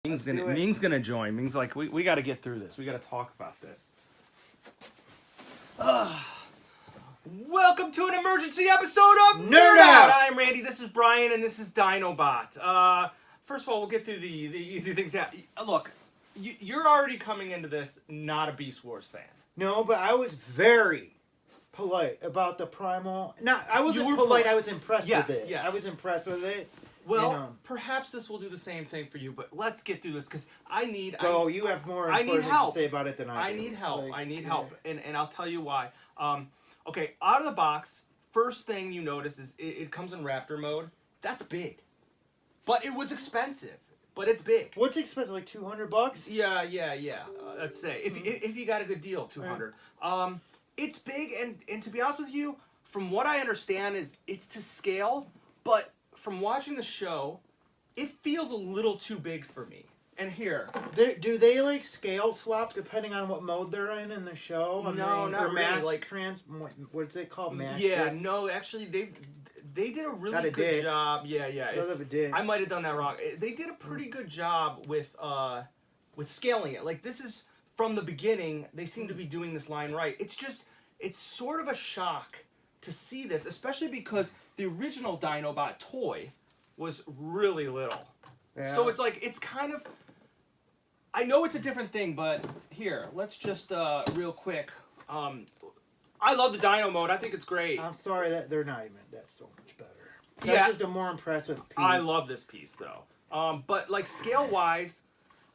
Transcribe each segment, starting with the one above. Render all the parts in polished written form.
Ming's gonna join. Ming's like, we got to get through this. We got to talk about this. Welcome to an emergency episode of Nerd Out. I'm Randy. This is Brian, and this is Dinobot. First of all, we'll get through the easy things. Yeah, look, you're already coming into this not a Beast Wars fan. No, but I was very polite about the primal. No, I wasn't polite. I was impressed with it. Yes. I was impressed with it. Well, perhaps this will do the same thing for you, but let's get through this because you have more important to say about it than I do. I need help. I need help, and I'll tell you why. Okay, out of the box, first thing you notice is it comes in Raptor mode. That's big, but it was expensive. But it's big. What's expensive? Like $200? Yeah. Let's say if you got a good deal, $200. It's big, and to be honest with you, from what I understand, is it's to scale, but from watching the show, it feels a little too big for me. And here, do they like scale swap depending on what mode they're in the show? No, not really. Like what's it called? Mass no, actually they did a really good job. Yeah. I might have done that wrong. They did a pretty good job with scaling it. Like this is from the beginning. They seem to be doing this line right. It's sort of a shock to see this, especially because the original Dinobot toy was really little. Yeah. So it's like it's kind of. I know it's a different thing, but here, let's just real quick. I love the Dino mode. I think it's great. I'm sorry that they're not even. That's so much better. That's just a more impressive piece. I love this piece though. But like scale wise,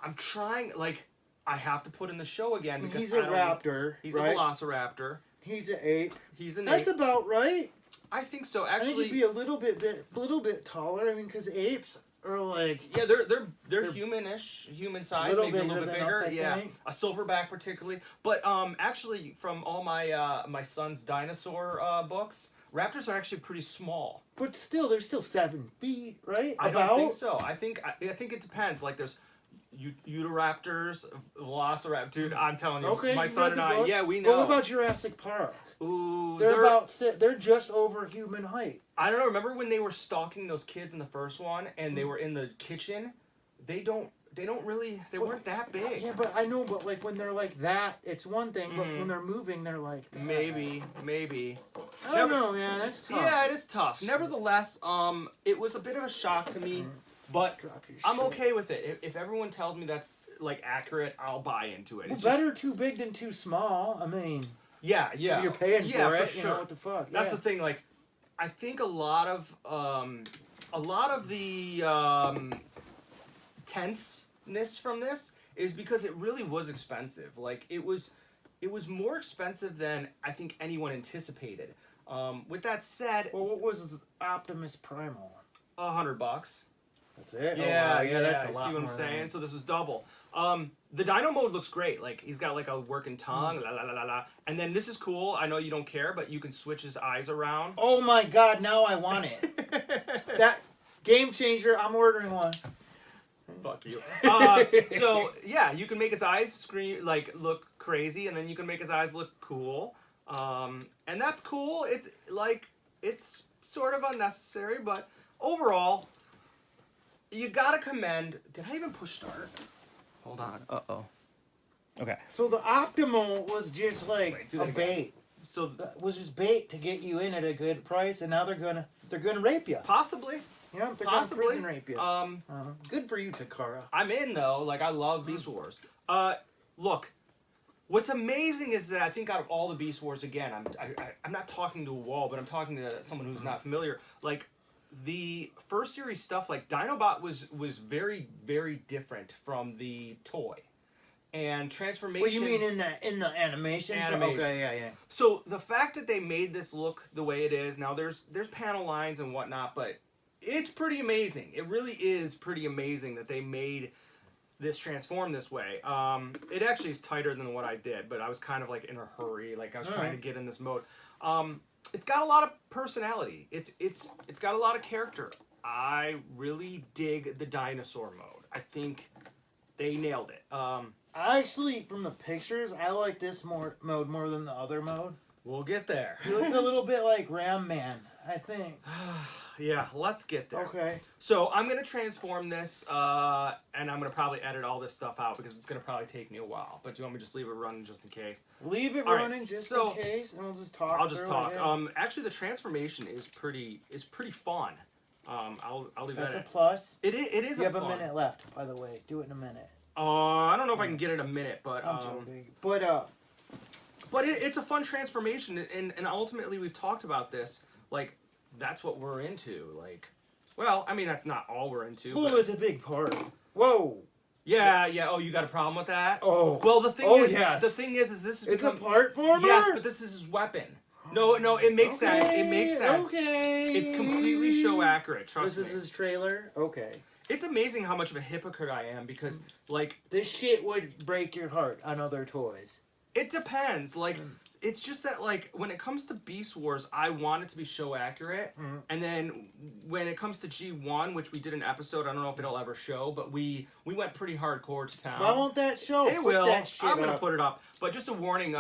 I'm trying. Like I have to put in the show again because he's a raptor. He's a velociraptor. He's an ape. He's an ape. That's ape. About right. I think so. Actually, I think he'd be a little bit taller. I mean, because apes are like they're humanish, human size, maybe a little bit bigger. Us, yeah, a silverback particularly. But actually, from all my my son's dinosaur books, raptors are actually pretty small. But still, they're still 7 feet, right? I don't think so. I think it depends. Like there's Utahraptors, Velociraptor. Dude, I'm telling you, my son and I, we know. What about Jurassic Park? Ooh, they're just over human height. I don't know. Remember when they were stalking those kids in the first one, and they were in the kitchen? They weren't that big. Yeah, but I know. But like when they're like that, it's one thing. But when they're moving, they're like that. Maybe. I don't know, man. That's tough. Yeah, it is tough. Nevertheless, it was a bit of a shock to me. But I'm okay with it. If everyone tells me that's like accurate, I'll buy into it. Well, better too big than too small. I mean, yeah. If you're paying for it. Sure. You know what the fuck? That's the thing. Like, I think a lot of the tenseness from this is because it really was expensive. Like, it was more expensive than I think anyone anticipated. With that said, well, what was the Optimus Primal? $100. That's it? Yeah, that's a lot. See what I'm saying? So this was double. The Dino mode looks great. Like, he's got like a working tongue, and then this is cool. I know you don't care, but you can switch his eyes around. Oh my god, now I want it. That game changer, I'm ordering one. Fuck you. So yeah, you can make his eyes look crazy, and then you can make his eyes look cool. And that's cool. It's sort of unnecessary, but overall, you gotta commend. Did I even push start? Hold on. Okay. So the Optimal was just like a bait. So it was just bait to get you in at a good price, and now they're gonna rape you. Possibly. Yeah, they're gonna prison rape you. Good for you, Takara. I'm in though. Like I love Beast Wars. Look, what's amazing is that I think out of all the Beast Wars, again, I'm not talking to a wall, but I'm talking to someone who's not familiar. Like, the first series stuff, like Dinobot was very, very different from the toy. And transformation. What do you mean in the animation? Okay, yeah. So the fact that they made this look the way it is, now there's panel lines and whatnot, but it's pretty amazing. It really is pretty amazing that they made this transform this way. It actually is tighter than what I did, but I was kind of like in a hurry, like I was trying to get in this mode. It's got a lot of personality. It's got a lot of character. I really dig the dinosaur mode. I think they nailed it. I actually, from the pictures, I like this mode more than the other mode. We'll get there. He looks a little bit like Ram Man, I think. Yeah, let's get there. Okay. So I'm going to transform this, and I'm going to probably edit all this stuff out because it's going to probably take me a while. But do you want me to just leave it running just in case? Leave it running just in case, and we'll just talk. I'll just talk. Actually, the transformation is pretty fun. I'll leave that in. That's a plus. It is You have a minute left, by the way. Do it in a minute. I don't know if I can get it in a minute, but... I'm joking. But it's a fun transformation, and ultimately we've talked about this, like, that's what we're into, like, well, I mean, that's not all we're into. Oh, it's a big part. Whoa. Yeah, oh, you got a problem with that? Oh. Well, the thing is this is... It's a part for me? Yes, but this is his weapon. No, it makes sense. It makes sense. Okay. It's completely show accurate, trust me. This is his trailer? Okay. It's amazing how much of a hypocrite I am, because, like... This shit would break your heart on other toys. It depends. Like, it's just that, like, when it comes to Beast Wars, I want it to be show accurate. And then when it comes to G1, which we did an episode, I don't know if it'll ever show, but we went pretty hardcore to town. Why won't that show? It will. I'm going to put it up. But just a warning,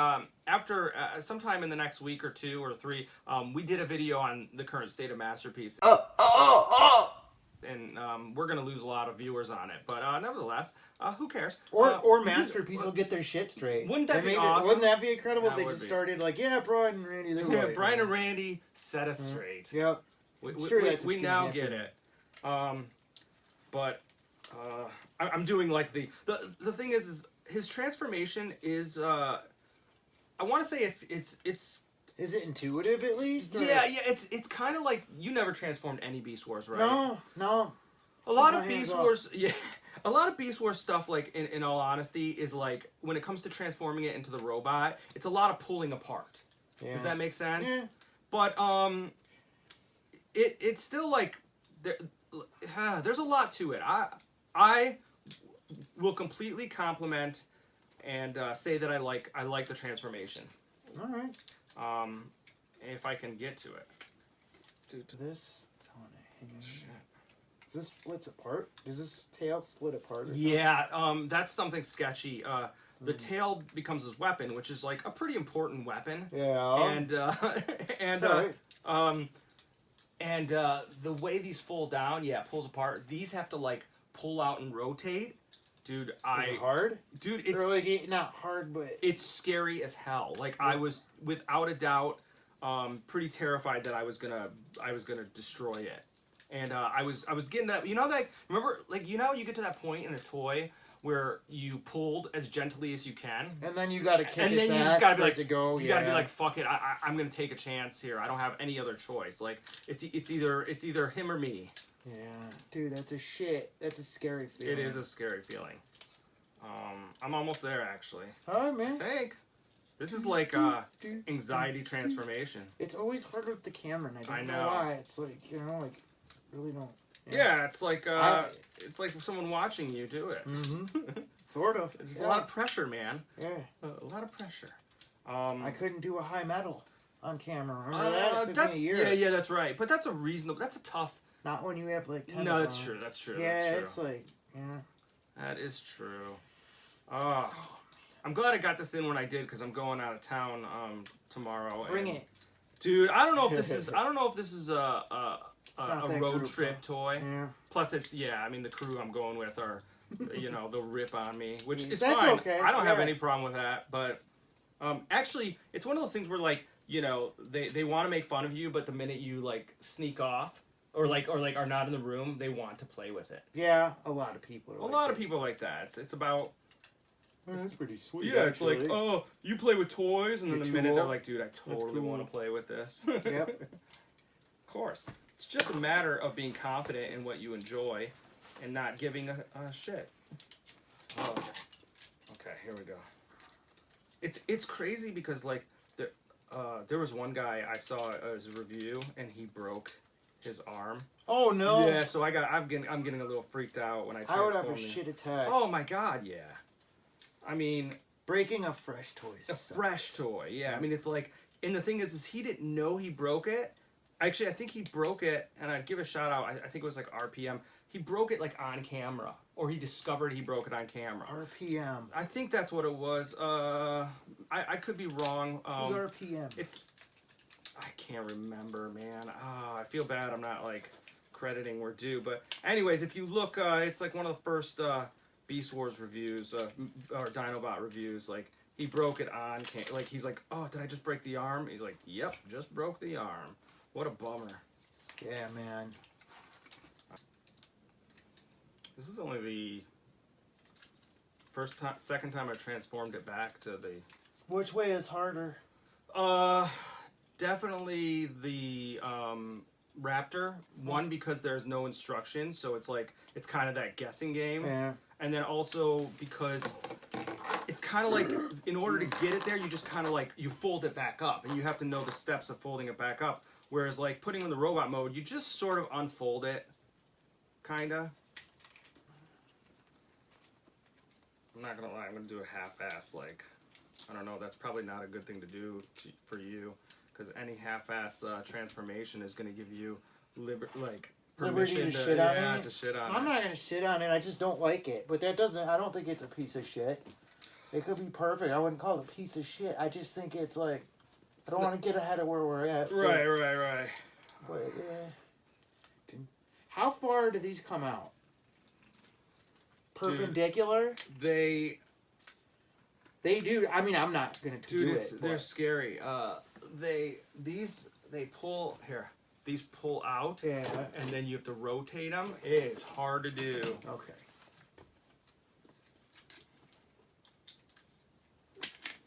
after sometime in the next week or 2 or 3, we did a video on the current state of Masterpiece. And we're going to lose a lot of viewers on it. But nevertheless, who cares? Or Masterpiece will get their shit straight. Wouldn't that be awesome? Wouldn't that be incredible if they just started like, yeah, Brian and Randy, they're right. Brian and Randy set us straight. Yep. We now get it. But I'm doing like the thing is his transformation is I want to say it's is it intuitive at least? Yeah, it's kind of like you never transformed any Beast Wars, right? No. A lot of Beast Wars, a lot of Beast Wars stuff, like in all honesty, is like when it comes to transforming it into the robot, it's a lot of pulling apart. Yeah. Does that make sense? Yeah. But it's still like there's a lot to it. I will completely compliment and say that I like the transformation. All right. If I can get to it. To this. Shit. Does this split apart? Does this tail split apart? Or yeah. That's something sketchy. The tail becomes his weapon, which is like a pretty important weapon. Yeah. And the way these fold down, it pulls apart. These have to like pull out and rotate. Dude, Is it hard? Dude, it's really not hard, but it's scary as hell. Like I was, without a doubt, pretty terrified that I was gonna destroy it. And I was getting that. You know that? Remember, like you get to that point in a toy where you pulled as gently as you can, and then you gotta kick and then its you ass just gotta be like, to go. You gotta be like, fuck it, I'm gonna take a chance here. I don't have any other choice. Like it's either him or me. Yeah, dude, that's a scary feeling. It is a scary feeling. I'm almost there, actually. All right, man. I think. This is like anxiety transformation. It's always hard with the camera, and I don't know why. It's like, like, really don't. Yeah, it's like someone watching you do it. Mm-hmm. Sort of. It's a lot of pressure, man. Yeah. A lot of pressure. I couldn't do a high metal on camera. Remember that? It took me a year. Yeah, that's right. But that's a tough... Not when you have like 10 No, that's true. That's true. Yeah, that's true. It's like, That is true. Oh, I'm glad I got this in when I did because I'm going out of town tomorrow. Bring it, dude. I don't know if this is. a road trip toy. Yeah. Plus, it's I mean, the crew I'm going with are, they'll rip on me, which is that's fine. Okay. I don't have any problem with that. But actually, it's one of those things where like they want to make fun of you, but the minute you like sneak off. Or are not in the room, they want to play with it. Yeah, a lot of people. A lot of people like that. It's about. Oh, that's pretty sweet. Yeah, actually. It's like, oh, you play with toys, and then the minute they're like, dude, I totally want to play with this. Yep. Of course, it's just a matter of being confident in what you enjoy, and not giving a shit. Oh, okay, here we go. It's crazy because like there was one guy I saw as a review, and he broke his arm. Oh no! Yeah, so I'm getting a little freaked out when I would have a shit attack. Oh my god, yeah. I mean, breaking a fresh toy. Fresh toy, yeah. I mean, it's like, and the thing is he didn't know he broke it. Actually, I think he broke it, and I'd give a shout out. I think it was like RPM. He broke it like on camera, or he discovered he broke it on camera. RPM. I think that's what it was. I could be wrong. Who's RPM? I can't remember, man. I feel bad. I'm not like crediting where due, but anyways, if you look, it's like one of the first Beast Wars reviews or Dinobot reviews. Like he broke it on, like he's like, oh, did I just break the arm? He's like, yep, just broke the arm. What a bummer. Yeah, man. This is only the second time I transformed it back to the. Which way is harder? Definitely the Raptor. One, because there's no instructions, so it's like it's kind of that guessing game. Yeah. And then also because it's kind of like in order to get it there, you just kind of like you fold it back up, and you have to know the steps of folding it back up. Whereas like putting it in the robot mode, you just sort of unfold it, kinda. I'm not gonna lie, I'm gonna do a half-ass, like, I don't know, that's probably not a good thing to do for you, because any half-ass transformation is gonna give you, permission to shit on it? to shit on I'm not gonna shit on it, I just don't like it. But that doesn't, I don't think it's a piece of shit. It could be perfect, I wouldn't call it a piece of shit. I just think it's like, I don't want to get ahead of where we're at. Right. But, yeah. How far do these come out? Perpendicular? Dude, they do. I mean, I'm not gonna do it. They're scary. These pull here. These pull out. Yeah. And then you have to rotate them. It's hard to do. Okay.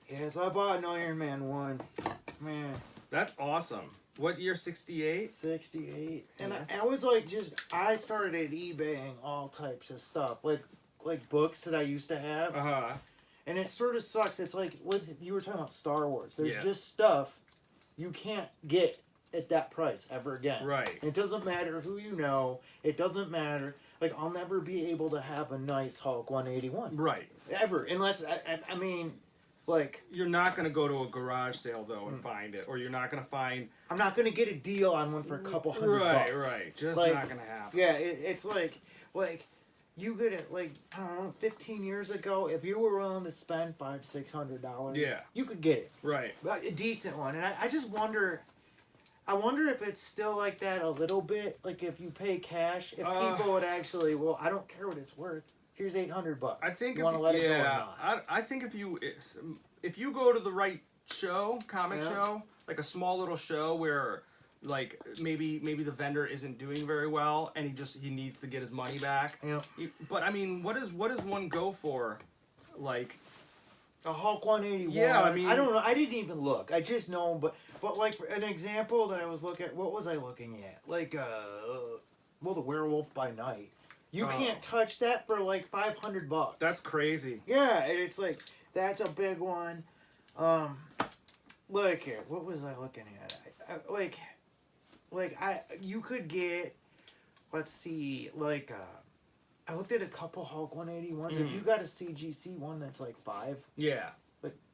Yeah, so I bought an Iron Man 1. Man. That's awesome. What year? 68? 68. And I was like, I started eBaying all types of stuff. Like books that I used to have. Uh-huh. And it sort of sucks. It's like, you were talking about Star Wars. There's Yeah. just stuff you can't get at that price ever again. Right. It doesn't matter who you know. It doesn't matter. Like, I'll never be able to have a nice Hulk 181. Right. Ever. Unless, I mean, like... You're not going to go to a garage sale, though, and find it. Or you're not going to find... I'm not going to get a deal on one for a couple $100 bucks. Right. Just like, not going to happen. Yeah, it's like... You could have, I don't know, 15 years ago, if you were willing to spend $500-$600, yeah, you could get it. Right. A decent one. And I just wonder, if it's still like that a little bit. Like, if you pay cash, if people would actually, well, I don't care what it's worth. Here's $800. I think you want to let it go or not? I think if you go to the right show, comic show, like a small little show where... Like maybe the vendor isn't doing very well and he needs to get his money back. Yeah. But I mean, what does one go for? Like a Hulk 181. Yeah, I mean, I don't know. I didn't even look. I just know, but like an example that I was looking at. What was I looking at? Like the Werewolf by Night. You can't touch that for like $500. That's crazy. Yeah, it's like that's a big one. Look here. What was I looking at? You could get, let's see, I looked at a couple Hulk 181s. If you got a CGC one that's like 5, yeah,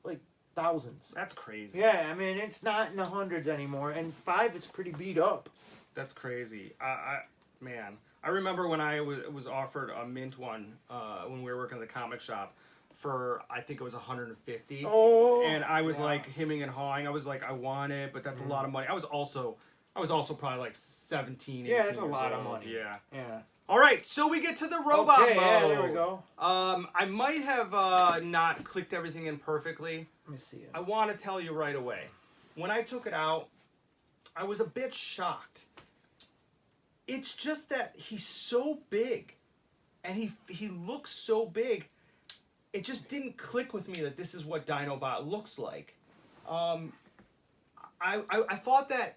like thousands. That's crazy. Yeah, I mean it's not in the hundreds anymore, and 5 is pretty beat up. That's crazy. I remember when I was offered a mint one when we were working at the comic shop. For I think it was 150. Oh, and I was like hemming and hawing. I was like, I want it, but that's a lot of money. I was also probably like 17, 18 yeah, that's a years lot old. of money. Yeah. All right, so we get to the robot mode. Yeah, there we go. I might have not clicked everything in perfectly. Let me see it. I want to tell you right away. When I took it out, I was a bit shocked. It's just that he's so big, and he looks so big. It just didn't click with me that this is what Dinobot looks like. I thought that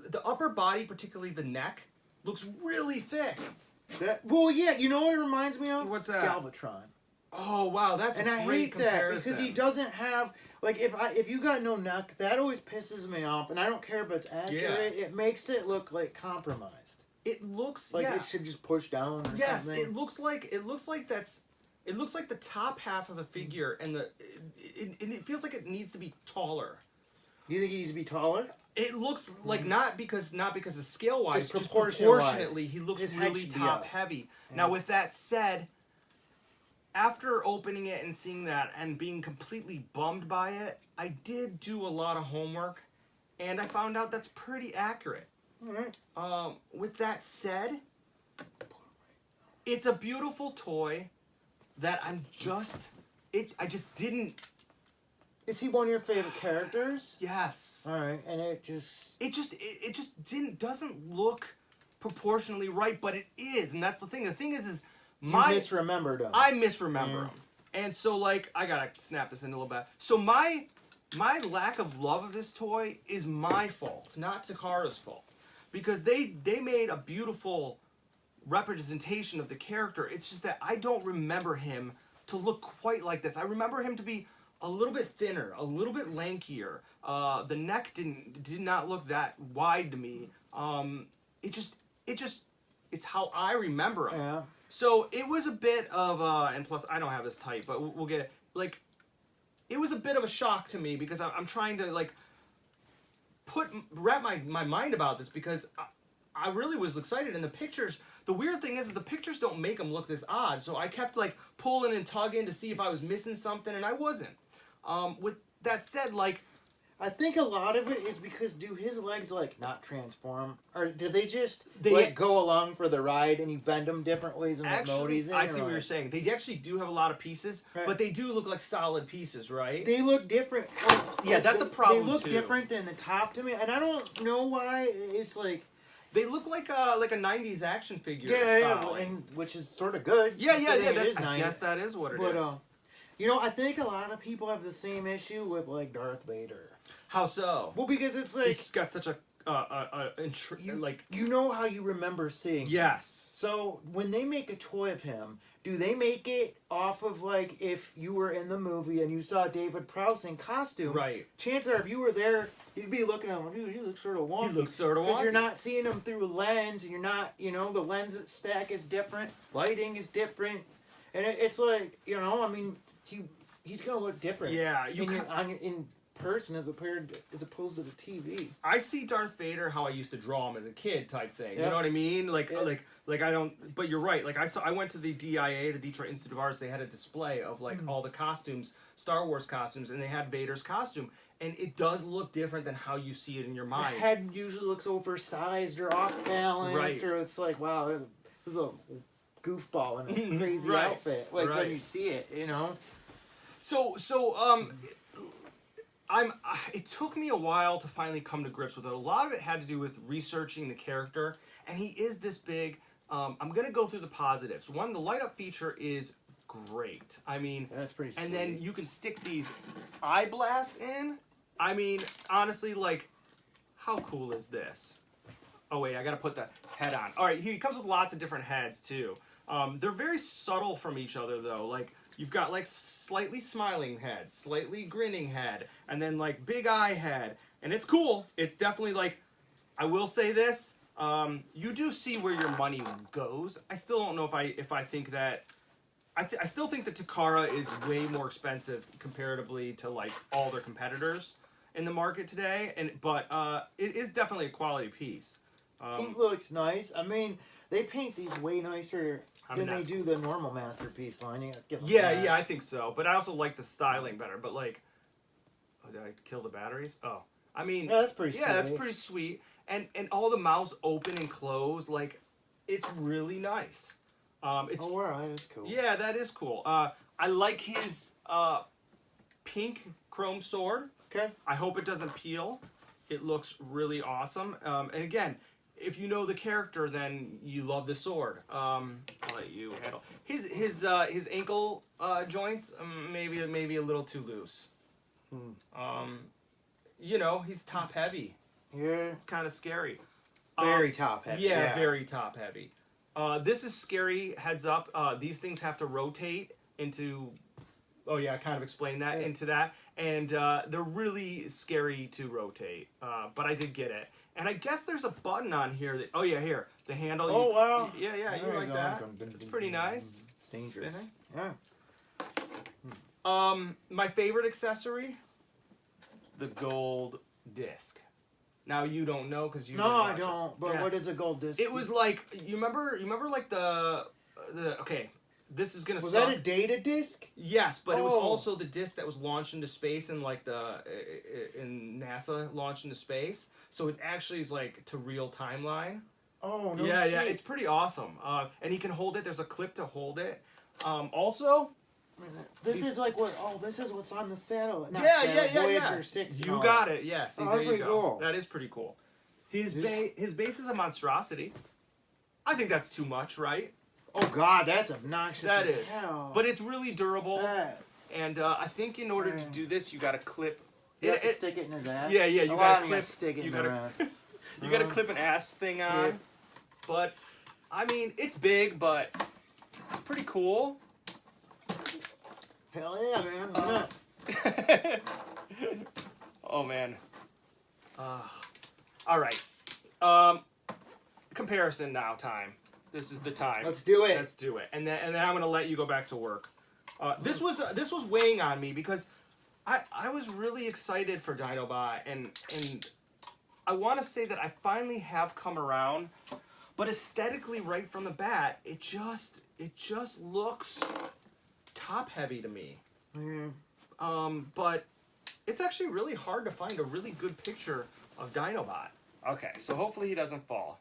the upper body, particularly the neck, looks really thick. Well, yeah, you know what it reminds me of? What's that? Galvatron. Oh wow, that's a great comparison. That because he doesn't have if you got no neck, that always pisses me off, and I don't care if it's accurate. Yeah. It makes it look like compromised. It looks like it should just push down or something. Yes, it looks like the top half of the figure, and it feels like it needs to be taller. Do you think he needs to be taller? It looks like not because of scale wise, just proportionately, he looks really top heavy. Yeah. Now, with that said, after opening it and seeing that and being completely bummed by it, I did do a lot of homework, and I found out that's pretty accurate. All right. With that said, it's a beautiful toy that I just didn't. Is he one of your favorite characters? Yes. All right, and it just doesn't look proportionally right, but it is, and that's the thing. The thing is you misremembered him. I misremember him, and so like I gotta snap this in a little bit. So my lack of love of this toy is my fault, not Takara's fault, because they made a beautiful representation of the character. It's just that I don't remember him to look quite like this. I remember him to be a little bit thinner, a little bit lankier. The neck did not look that wide to me. It's how I remember him. Yeah. So it was a bit of and plus I don't have this type, but we'll get it. Like, it was a bit of a shock to me because I'm trying to like wrap my mind about this because I really was excited. And the pictures, the weird thing is the pictures don't make them look this odd. So I kept like pulling and tugging to see if I was missing something, and I wasn't. With that said, like, I think a lot of it is because do his legs like not transform, or do they just like go along for the ride and you bend them different ways in what mode he's in? I see what you're saying. They actually do have a lot of pieces, but they do look like solid pieces, right? They look different. Yeah, that's a problem. They look different than the top to me, and I don't know why. It's like they look like a '90s action figure. Yeah, and which is sort of good. Yeah. I guess that is what it is. You know, I think a lot of people have the same issue with like Darth Vader. How so? Well, because it's like he's got such a you know how you remember seeing. Yes. So when they make a toy of him, do they make it off of like if you were in the movie and you saw David Prowse in costume? Right. Chances are, if you were there, you'd be looking at him. He looks sort of wonky. He looks sort of wonky because you're not seeing him through a lens, and you're not, you know, the lens stack is different, lighting is different, and it's like, you know, I mean, he's gonna look different. Yeah, in person as opposed to the TV. I see Darth Vader how I used to draw him as a kid type thing. You know what I mean? Like I don't. But you're right. Like I went to the DIA, the Detroit Institute of Arts. They had a display of like all the costumes, Star Wars costumes, and they had Vader's costume, and it does look different than how you see it in your mind. The head usually looks oversized or off balance, or it's like, wow, this is a goofball in a crazy outfit. Like when you see it, you know. So it took me a while to finally come to grips with it. A lot of it had to do with researching the character, and he is this big. I'm going to go through the positives. One, the light-up feature is great. I mean, that's pretty sweet. And then you can stick these eye blasts in. I mean, honestly, like, how cool is this? Oh, wait, I got to put the head on. All right, he comes with lots of different heads, too. They're very subtle from each other, though. Like, you've got like slightly smiling head, slightly grinning head, and then like big eye head. And it's cool. It's definitely like, I will say this, you do see where your money goes. I still don't know if I think that, I still think that Takara is way more expensive comparatively to like all their competitors in the market today. But it is definitely a quality piece. It looks nice. I mean, they paint these way nicer than they do the normal Masterpiece line. Yeah, I think so. But I also like the styling better. But like, oh, did I kill the batteries? Oh, I mean, yeah, that's pretty. Yeah, that's pretty sweet. And all the mouths open and close, like, it's really nice. It's oh wow, that is cool. Yeah, that is cool. I like his pink chrome sword. Okay. I hope it doesn't peel. It looks really awesome. And again, if you know the character, then you love the sword. I'll let you handle his ankle joints. Maybe a little too loose. You know, he's top heavy. Yeah, it's kind of scary. Very top heavy. Yeah, very top heavy. This is scary. Heads up. These things have to rotate into. Oh yeah, I kind of explained that into that, and they're really scary to rotate. But I did get it. And I guess there's a button on here that, oh yeah, here, the handle. Oh, wow. Yeah, you like that. It's pretty nice. It's dangerous. Spinning. Yeah. My favorite accessory, the gold disc. Now you don't know because you. No, I don't. But what is a gold disc? It was like, you remember like the okay, this is gonna Was suck. that a data disc? Yes, but it was also the disc that was launched into space and like in NASA launched into space. So it actually is like to real timeline. Oh no! Yeah, shit. yeah, it's pretty awesome. And he can hold it. There's a clip to hold it. Also, this is like what? Oh, this is what's on the satellite. Yeah. Voyager 6. You got it. Yeah. See, there you go. Cool. That is pretty cool. His base is a monstrosity. I think that's too much, right? Oh God, that's obnoxious. That as is. hell. But it's really durable. And I think in order to do this, you got to clip. You have to stick it in his ass. Yeah, you got to clip. Stick it you in got ass. You got to clip an ass thing on. Yeah. But I mean, it's big, but it's pretty cool. Hell yeah, man. Oh man. All right. Comparison now time. This is the time. Let's do it. Let's do it. And then I'm gonna let you go back to work. This was weighing on me because I was really excited for Dinobot and I want to say that I finally have come around, but aesthetically right from the bat, it just looks top heavy to me. But it's actually really hard to find a really good picture of Dinobot. Okay, so hopefully he doesn't fall.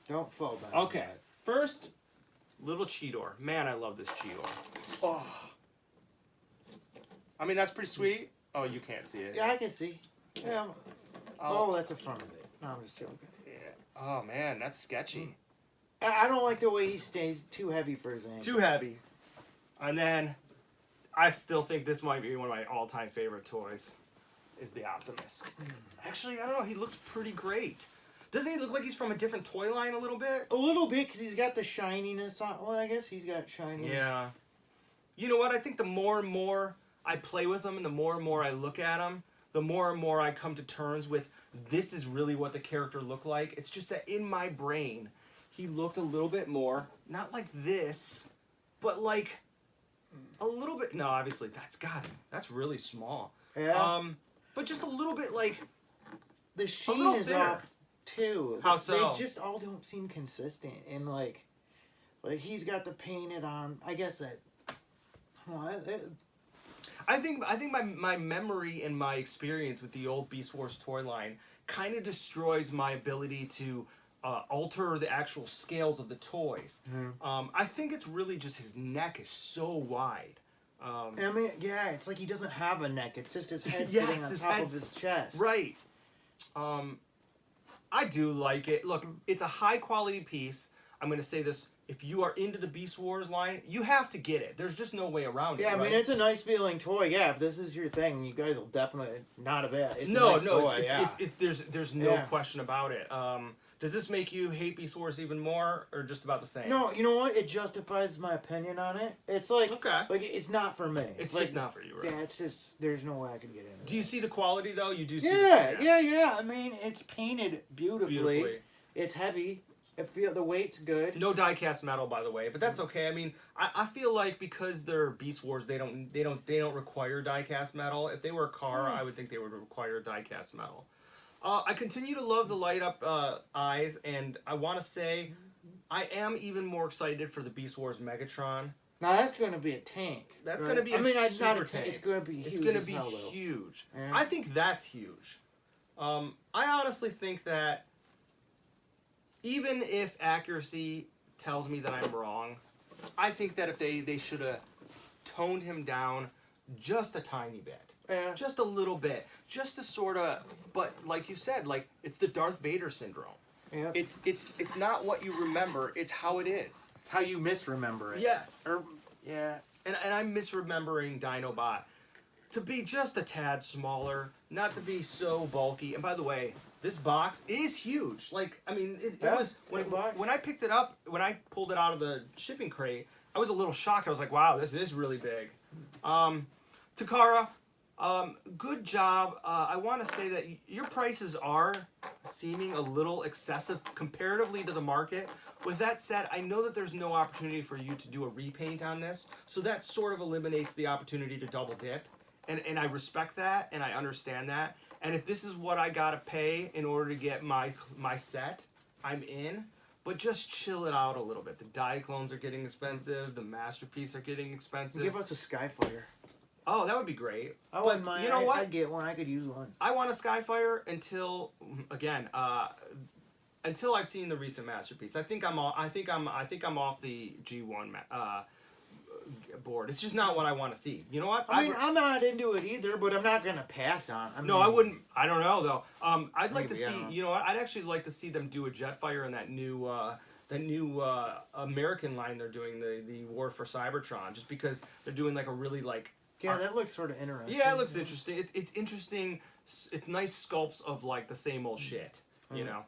Don't fall down. Okay, first, little Cheetor. Man, I love this Cheetor. Oh. I mean, that's pretty sweet. Oh, you can't see it. Yeah, I can see. Yeah. Oh, that's a front of it. No, I'm just joking. Yeah. Oh, man, that's sketchy. I don't like the way he stays too heavy for his ankle. Too heavy. And then, I still think this might be one of my all-time favorite toys, is the Optimus. Actually, I don't know, he looks pretty great. Doesn't he look like he's from a different toy line a little bit? A little bit, because he's got the shininess on. Well, I guess he's got shininess. Yeah. You know what? I think the more and more I play with him and the more and more I look at him, the more and more I come to terms with this is really what the character looked like. It's just that in my brain, he looked a little bit more, not like this, but like a little bit. No, obviously, that's really small. Yeah. But just a little bit like the sheen is thinner. off too. How so? They just all don't seem consistent, and like he's got the painted on. I guess that. I think my memory and my experience with the old Beast Wars toy line kind of destroys my ability to alter the actual scales of the toys. I think it's really just his neck is so wide. I mean, yeah, it's like he doesn't have a neck. It's just his head sitting on top of his chest. Right. I do like it. Look, it's a high quality piece. I'm going to say this. If you are into the Beast Wars line, you have to get it. There's just no way around it. Yeah, I mean, it's a nice feeling toy. Yeah, if this is your thing, you guys will definitely. It's not a bad. It's a nice toy, there's no question about it. Does this make you hate Beast Wars even more, or just about the same? No, you know what? It justifies my opinion on it. It's like, like it's not for me. It's like, just not for you, right? Yeah, it's just there's no way I could get into it. Do you see the quality though? You do see. Yeah. I mean, it's painted beautifully. It's heavy. The weight's good. No die-cast metal, by the way, but that's okay. I mean, I feel like because they're Beast Wars, they don't require die-cast metal. If they were a car, I would think they would require die-cast metal. I continue to love the light-up eyes, and I want to say I am even more excited for the Beast Wars Megatron. Now that's going to be a tank. That's going to be it's not a tank. It's going to be huge. It's going to be huge. Yeah. I think that's huge. I honestly think that even if accuracy tells me that I'm wrong, I think that if they should have toned him down just a tiny bit. Yeah. Just a little bit. Just to sort of, but like you said, like it's the Darth Vader syndrome. Yep. It's not what you remember, it's how it is. It's how you misremember it. Yes. Yeah. And I'm misremembering Dinobot to be just a tad smaller, not to be so bulky. And by the way, this box is huge. Like, I mean, it was when I picked it up, when I pulled it out of the shipping crate, I was a little shocked. I was like, wow, this is really big. Takara, good job. I want to say that your prices are seeming a little excessive comparatively to the market. With that said, I know that there's no opportunity for you to do a repaint on this, so that sort of eliminates the opportunity to double dip. And I respect that, and I understand that. And if this is what I gotta pay in order to get my set, I'm in. but just chill it out a little bit. The Diaclones are getting expensive. The Masterpiece are getting expensive. Give us a Skyfire. Oh, that would be great. I wouldn't mind. You know what? I'd get one. I could use one. I want a Skyfire until, again, until I've seen the recent Masterpiece. I think I'm off the G1 board. It's just not what I want to see. You know what? I mean, I'm not into it either, but I'm not gonna pass on. I wouldn't. I don't know though. I'd like to see. You know what? I'd actually like to see them do a Jetfire in that new American line they're doing, the War for Cybertron, just because they're doing like a really like. Yeah, that looks sort of interesting. Yeah, it looks interesting. It's interesting. It's nice sculpts of like the same old shit. You know.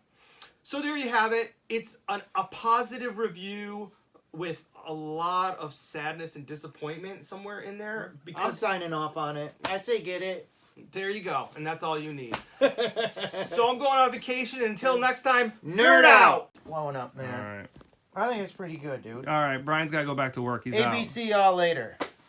So there you have it. It's a positive review with a lot of sadness and disappointment somewhere in there. Because I'm signing off on it. I say get it. There you go. And that's all you need. So I'm going on vacation. Until next time, nerd out. Blowing up there. All right. I think it's pretty good, dude. All right. Brian's got to go back to work. He's out. ABC all later.